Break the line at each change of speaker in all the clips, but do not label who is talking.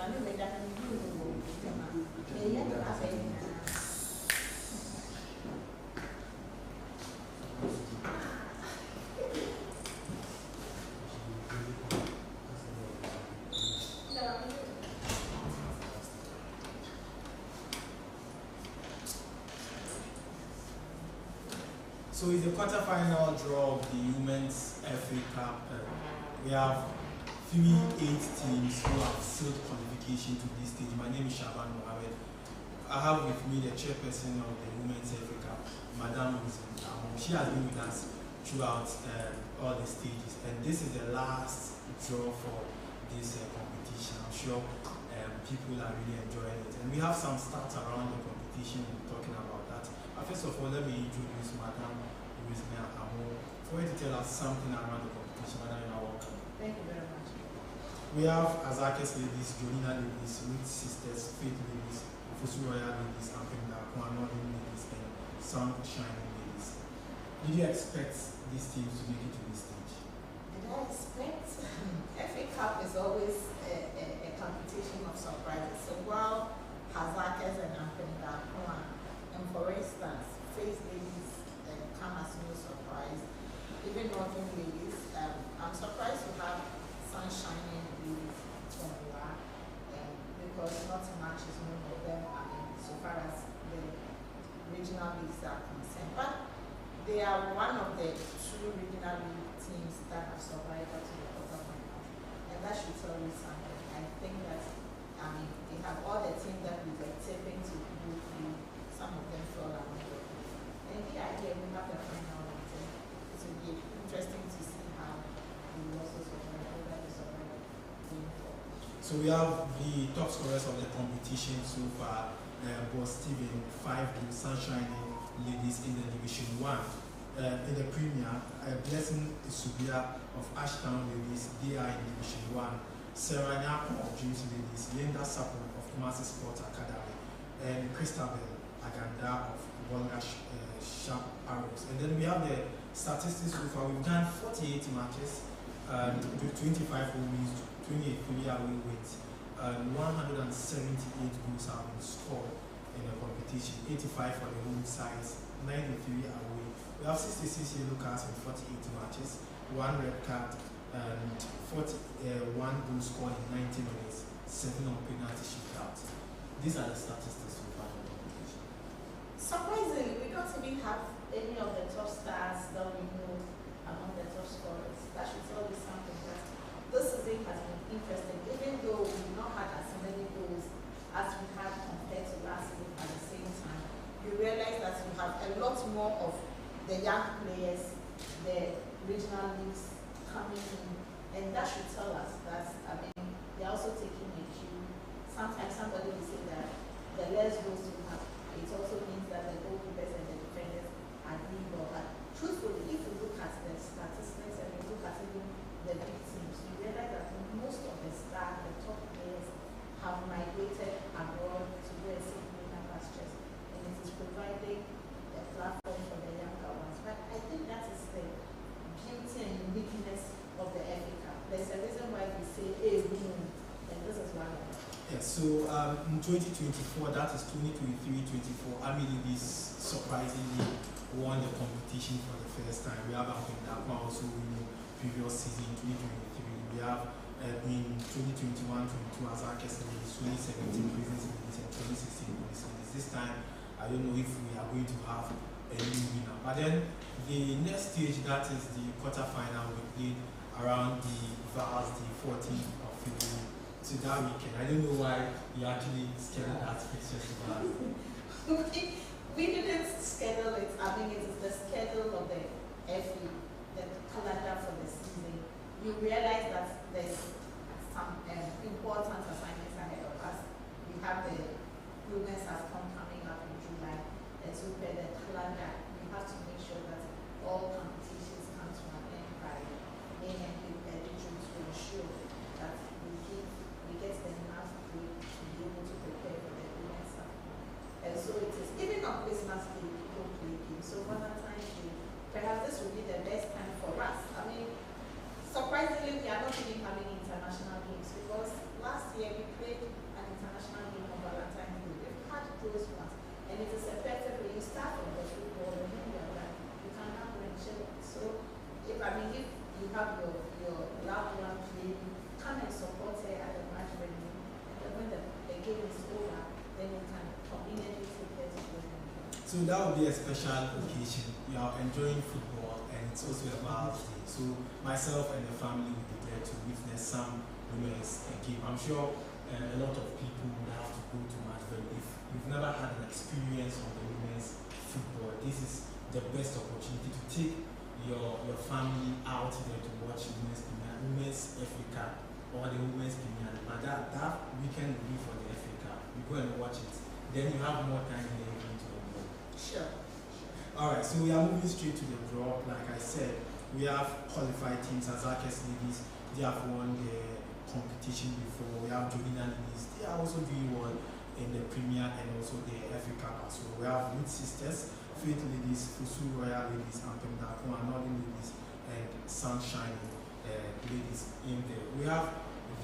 So it's the quarterfinal draw of the Women's FA Cup. We have 8 teams who have sealed qualification to this stage. My name is Shaban Mohammed. I have with me the chairperson of the Women's FA Cup, Madame Maidens. She has been with us throughout all the stages, and this is the last draw for this competition. I'm sure people are really enjoying it, and we have some stats around the competition. We're talking about that. First of all, let me introduce Madame Maidens for her to tell us something around the competition. Madame, you are welcome.
Thank you very much.
We have Azakes ladies, Jolina ladies, Ruth sisters, Faith ladies, Fosu Royal ladies, Apenda, Kwano ladies, and Sunshine ladies. Did you expect these teams to make it to this stage?
Did I expect? FA Cup is always a competition of surprises. So while Azakes and Apenda, and for instance, Faith ladies come as no surprise, even Northern ladies, I'm surprised to have Sunshine ladies formula because not much is known of them, so far as the regional leagues are concerned. But they are one of the 2 regional league teams that have survived up to the quarterfinals, and that should tell you something. I think that they have all the teams that we were tipping to go through. Some of them fell along the way. And here we have the final meeting. It will be interesting to see how we also survive, whether we survive going forward.
So we have the top scorers of the competition so far. Was Stephen 5 goals, Sunshine ladies in the Division 1. In the Premier, Blessing Subia of Ashtown ladies, they are in Division 1. Sarah Nyako of Dreams ladies, Linda Sapo of Kumasi Sports Academy, and Christabel Aganda of Bongash Sharp Arrows. And then we have the statistics so far. We've done 48 matches, 25 home wins, 28 away wins, 178 goals have been scored in the competition, 85 for the home sides, 93 away. We have 66 yellow cards in 48 matches, 1 red card, and 41 goals scored in 90 minutes, 7 on penalty shootouts. These are the statistics so far.
Surprisingly, we don't even have any of the top stars that we know among the top scorers. That should tell you something that this season has been interesting, even though we've not had as many goals as we had compared to last season. At the same time, you realize that you have a lot more of the young players, the regional leagues coming in, and that should tell us that they're also taking a cue. Sometimes somebody will say that the less goals you have, it also means that the goalkeepers and the defenders are doing well. But truthfully, if you look at the statistics and you look at even the big teams, you realize that most of the stars, the top players, have migrated abroad to go and see greener pastures, and it is providing a platform for the younger ones. But I think that is the beauty and uniqueness of the FA Cup. There's a reason why we say a boom, and this is one of them.
Yeah, so in 2024, that is 2023-24, Ladies surprisingly won the competition for the first time. We have Apenda also winning previous season in 2023. We have in 2021-22 Azakes ladies, 2017 Prisons ladies, and 2016 Police ladies. This time, I don't know if we are going to have a new winner. But then the next stage, that is the quarterfinal, we played around the VARs, the 14th of February. To that weekend. I don't know why you actually scheduled that fixture to last.
We didn't schedule it. It is the schedule of the FE, the calendar for the season. You realize that there's some important assignments ahead of us. We have the Women's AFCON coming up in July, and so per the calendar, we have to make sure that all competitions come to an end by May and June to ensure that we get enough break to be able to prepare for the Women's AFCON. And so it is, even on Christmas Day, people play games. So have your loved one playing, come and support her at the match venue. And then when the game is over, then you can conveniently take her to the venue.
So that would be a special occasion. You are enjoying football, and it's also a birthday. So myself and the family will be there to witness some women's game. I'm sure a lot of people would have to go to match venue. If you've never had an experience on the women's football, this is the best opportunity to take your family out there to watch women's FA Cup or the women's Premier League. But that weekend will be for the FA Cup. You go and watch it. Then you have more time in the evening to enjoy.
Sure.
Alright, so we are moving straight to the draw. Like I said, we have qualified teams. Azakes ladies, they have won the competition before. We have Jovina ladies, they are also doing well in the Premier and also the FA Cup as well. We have Lead Sisters, Faith ladies, Fusu Royal ladies, Anthem Dakwa, Northern ladies, and Sunshine ladies in there. We have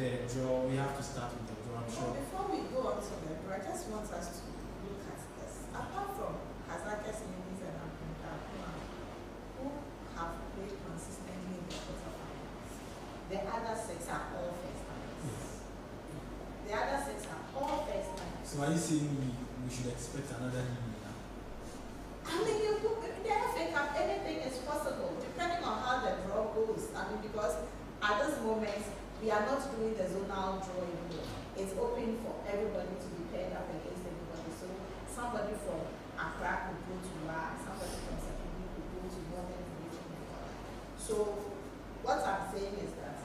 the draw. We have to start with the draw, I'm sure.
Before we go on to the draw, I just want us to look at this. Apart from Azakes ladies and Anthem Dakwa, who have played consistently in the quarterfinals, the other six are all first timers.
Yes.
The other six are all first timers.
So are you saying we should expect another new year?
I mean, you could, the FA Cup, anything is possible, depending on how the draw goes. I mean, because at this moment, we are not doing the zonal draw anymore. It's open for everybody to be paired up against everybody. So somebody from Accra could go to Ra, somebody from Sekindi could go to Northern Division. So what I'm saying is that,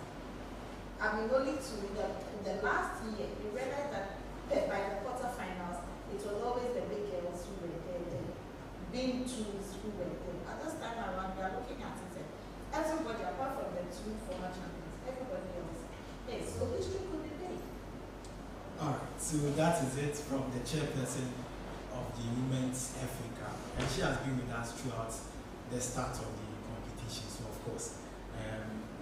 I mean, only in the last year, we realized that by the quarterfinals, it was always the big girls who were there, the big twos who were there. At this time around, we are looking at it, and everybody, apart from the two former champions, everybody else. Yes, so history could be big.
Alright, so that is it from the chairperson of the Women's FA Cup. And she has been with us throughout the start of the competition. So of course,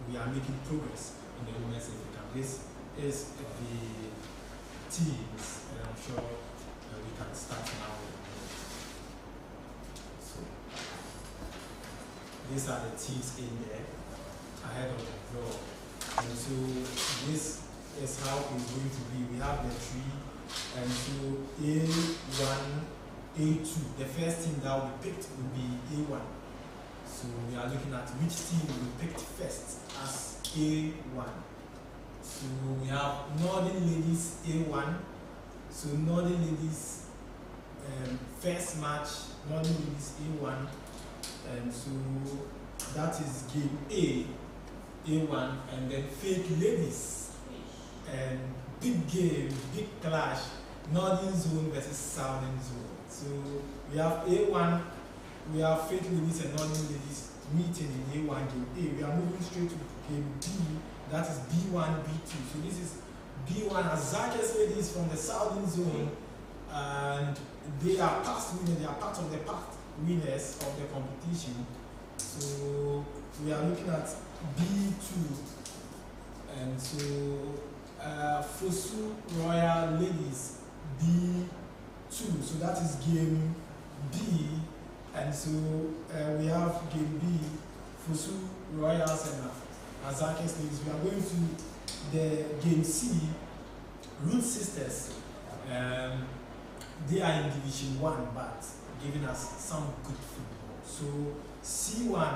we are making progress in the Women's FA Cup. This is the teams, and I'm sure we can start now. So these are the teams in there ahead of the draw. And so this is how it's going to be. We have the three, and so A1, A2. The first team that will be picked will be A1. So we are looking at which team will be picked first as A1. So we have Northern Ladies A1. So Northern Ladies first match, Northern Ladies A1. And so that is game A, A1, and then Fake Ladies. And big game, big clash, Northern Zone versus Southern Zone. So we have A1, we have Fake Ladies and Northern Ladies meeting in A1 game A. We are moving straight to game B, that is B1, B2. So this is B1 Azakes ladies from the Southern Zone, and they are past winners, they are part of the past winners of the competition. So we are looking at B2, and so Fusu Royal ladies B2. So that is game B, and so we have game B, Fusu Royals and Azakes ladies. We are going to the game C, Root Sisters. They are in Division 1, but giving us some good football. So C1,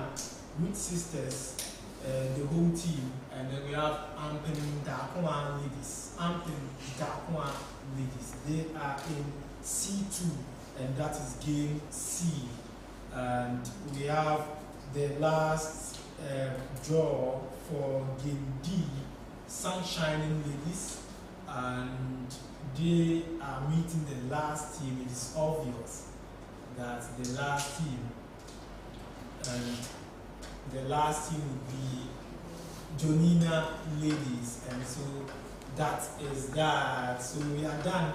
Root Sisters, the home team, and then we have Anthem Dakwa ladies. Anthem Dakwa ladies. They are in C2, and that is game C. And we have the last draw for game D, Sunshining ladies, and they are meeting the last team. It is obvious that the last team, and the last team would be Jonina ladies, and so that is that. So we are done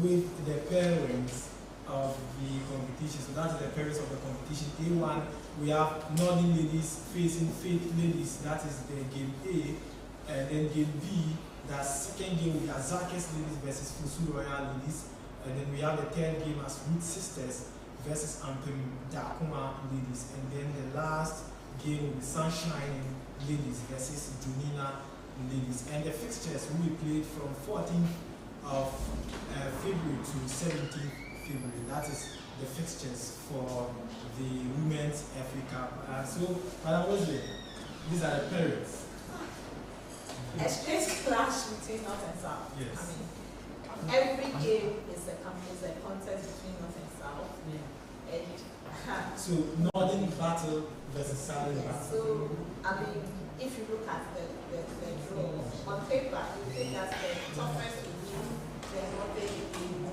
with the pairings of the competition. So that's the pairings of the competition. A1, we have Northern ladies facing Faith ladies, that is the game A, and then game B, the second game will be Azakes ladies versus Fusu Royal ladies, and then we have the third game as Root Sisters versus Anthem Dakwa ladies, and then the last game will be Sunshine ladies versus Junina ladies. And the fixtures will be played from 14th of February to 17th February. That is the fixtures for the Women's FA Cup. So, Madam Wesley, these are the parents.
A straight clash between North and South.
Yes.
I mean, every game is a contest between North and South. Yeah. And
so Northern battle versus Southern battle.
So I mean, if you look at the draw on paper, you think that's the toughest to do. The Northern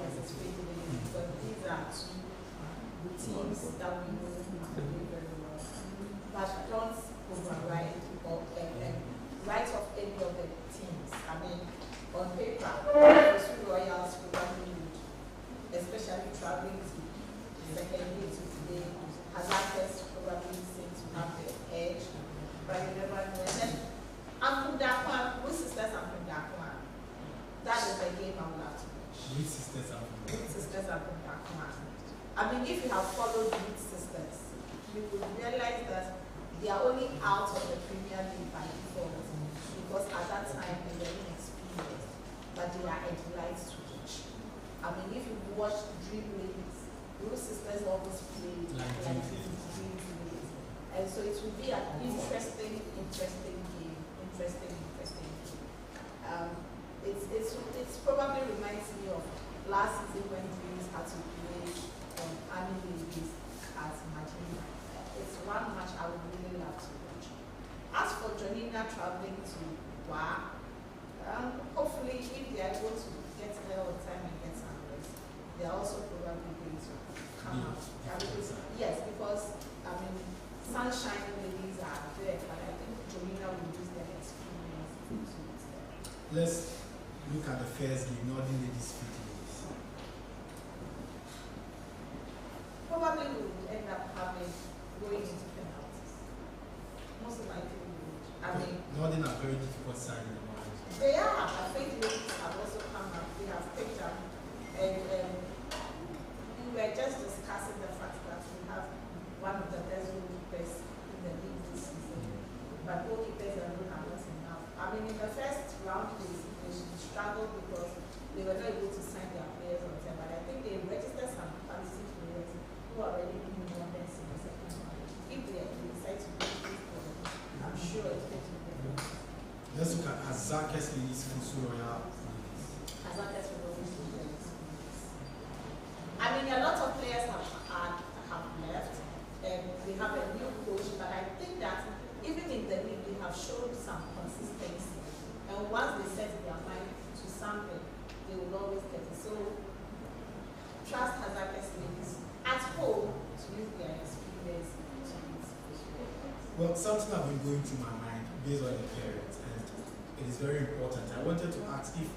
versus Fiji, but these are two teams that we know very well. But don't override or write off any of the teams. I mean, on paper, the two Royals probably would, especially traveling to the second day to today, Hazardous probably seems to have the edge. But you never know. And then Ampundakwan, with sisters Ampundakwan, that is the game I would have to watch.
With sisters Ampundakwan.
With sisters Ampundakwan. I mean, if you have followed Youth Sisters, you would realize that they are only out of the Premier League by default because at that time they were inexperienced, but they are a delight to watch. I mean, if you watch Dream Ladies, Youth Sisters always play like Dream Ladies. And so it will be an interesting game. It probably reminds me of last season when Dreams had to play Army Ladies at Madrid. It's one match I would really love to watch. As for Jonina traveling to Wa, hopefully if they are able to get there on time and get some rest, they are also probably going to come out. Yes, because I mean, Sunshine Ladies are there, but I think Jonina will use their experience to use there.
Let's look at the first game, Northern Ladies Fit Ladies.
Probably we would end up going into penalties. Most likely we would. I mean,
Northern are very difficult side in the match.
They are. I think ladies have also come up. They have picked up. And we were just discussing the fact that we have one of the best goalkeepers in the league this season. But goalkeepers alone are not enough. I mean, in the first round, they struggled because they were not able to sign their players on time. But I think they registered some quality players who are already in the London in the second round. If they decide to do this for them, I'm sure it's going to be better.
Let's look at Azakes Ladies Fusu Royal Ladies.
Azakes Ladies. I mean, a lot of players have left. We have a new coach, but I think that even in the league, they have shown some consistency. And once they set their mind to something, they will always get it. So, trust Hazardous Ladies at home to use their experience to use.
Well, something has been going through my mind based on the parents, and it is very important. I wanted to ask if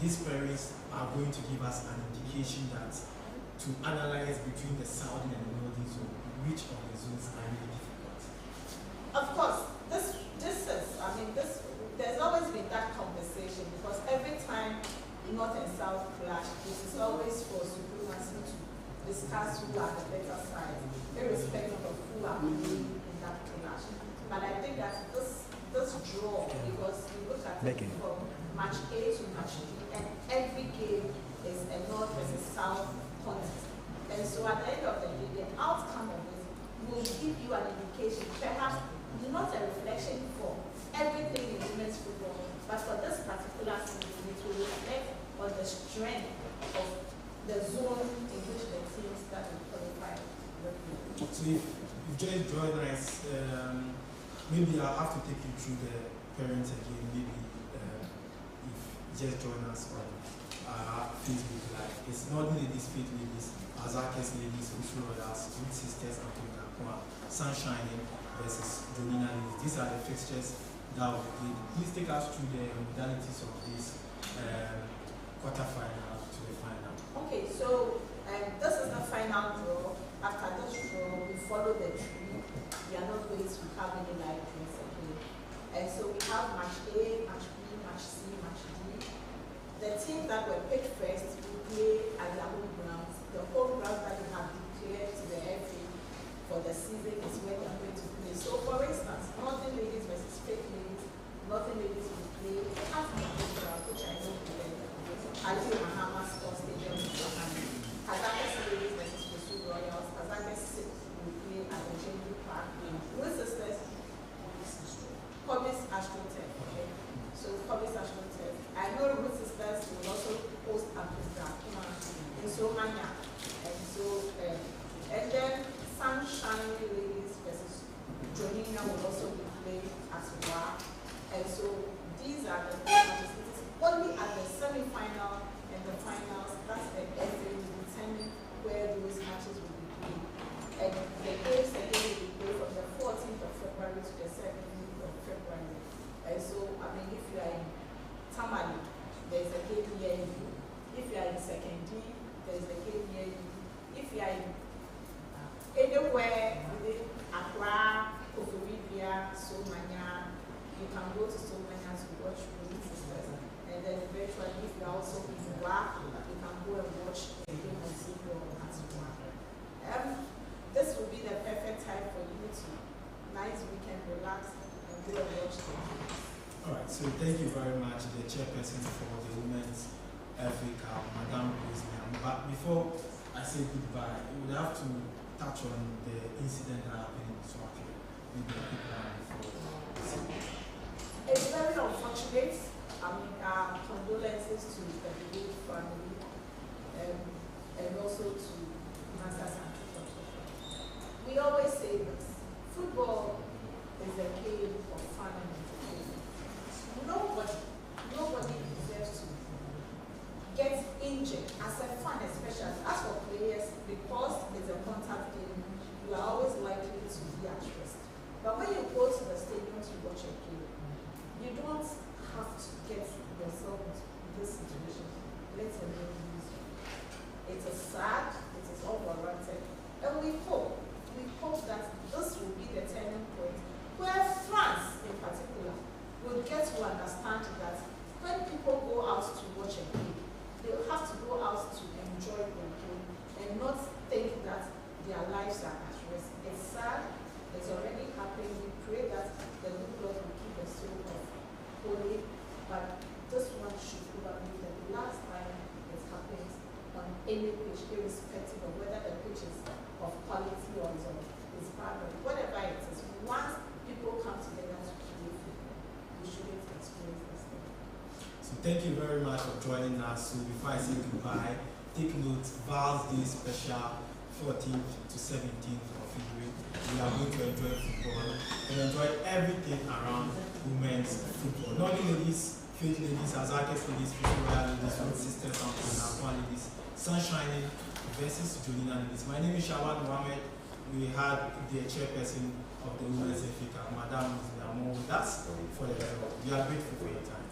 these parents are going to give us an indication that to analyze between the southern and the northern zone, which of the zones are really difficult.
Of course, there's always been that conversation because every time North and South clash, it is always for supremacy to discuss who are the better sides, irrespective of who are playing in that clash. But I think that this draw, because you look at it from match A to match B, and every game is a North versus South contest. And so at the end of the day, the outcome of it will give you an indication, perhaps not a reflection for everything in women's football, but for this particular season, it will reflect on the strength of the zone in which the teams that will qualify.
So if you just join us, maybe I'll have to take you through the parents again, maybe if you just join us on Facebook Live. It's Northern Ladies, Fit Ladies, Azakes Ladies, Fusu Royals, Youth Sisters, and Sunshine versus Jonina Ladies. These are the fixtures that will be played. Please take us through the modalities of this quarterfinal to the final.
Okay, so this is the final draw. After this draw, we follow the tree. We are not going to have any live drinks again. And so we have match A, match B, match C, match D. The teams that were picked first will play at their home grounds. The home grounds that they have declared to the FA for the season is when they are going to play. So for instance, Northern Ladies versus Fake Ladies, Northern Ladies will play at which I know today. Ali Mahama Sports Stadium in Johannesburg. Kazakh Ladies versus Kosu Royals. Kazakh 6 will play at the Jambu Park. Blue Sisters, Komis Astrotech. Okay? So Komis Astrotech. I know Blue Sisters will also host a program in Somania. And then Sunshine Ladies versus Jonina will also be played as well. And so these are the matches. It is only at the semi-final and the finals that's the FA will determine where those matches will be played. And the games again will be played from the 14th of February to the 17th of February. And so, I mean, if you are in Tamale, there's a game near you. If you are in Second D, there's a game near you. If you are in anywhere within Accra, Koforibia, Somania, you can go to Somania to watch Blue Sisters. And then eventually, if you are also in Wa, you can go and watch a game on Zero as well. This will be the perfect time for you to nice weekend, relax, and go and watch the games.
All right, so thank you very much, the chairperson for the Women's FA Cup, Madam Wisniam. But before I say goodbye, we would have to touch on the incident that happened in Swaki with the people before.
It's very unfortunate. I mean, condolences to the Blue family and also to Masters and Tutor. We always say this: football is a game of fun and entertainment. Nobody deserves to get injured as a fan, especially as for players, because it's a contact game. You are always likely to be at risk. But when you go to the stadium to watch a game, you don't have to get yourself into this situation. Let alone use you. It is sad, it is unwarranted, and we hope that this will be the turning point where France, in particular, will get to understand that when people go out to watch a game, they will have to go out to enjoy the game and not think that their lives are at risk. It's sad, it's already happening. We pray that the good Lord will keep the soul of holy, but this one should probably be the last time it happens on any pitch, irrespective of whether the pitch is of quality or is bad or whatever it is. Once people come together to play football, we shouldn't experience this thing.
So thank you very much for joining us. So before I say goodbye, take note, Val's Day special, 14th to 17th of February. We are going to enjoy football and enjoy everything around women's football. Not only ladies, Faith Ladies, Azakes Ladies, Royal Ladies, Road Sisters, and Aqua Ladies, Sunshine versus Jonina Ladies. My name is Shawad Mohammed. We had the chairperson of the Women's FA Cup, Madam Wisniam, with us for the result. We are grateful for your time.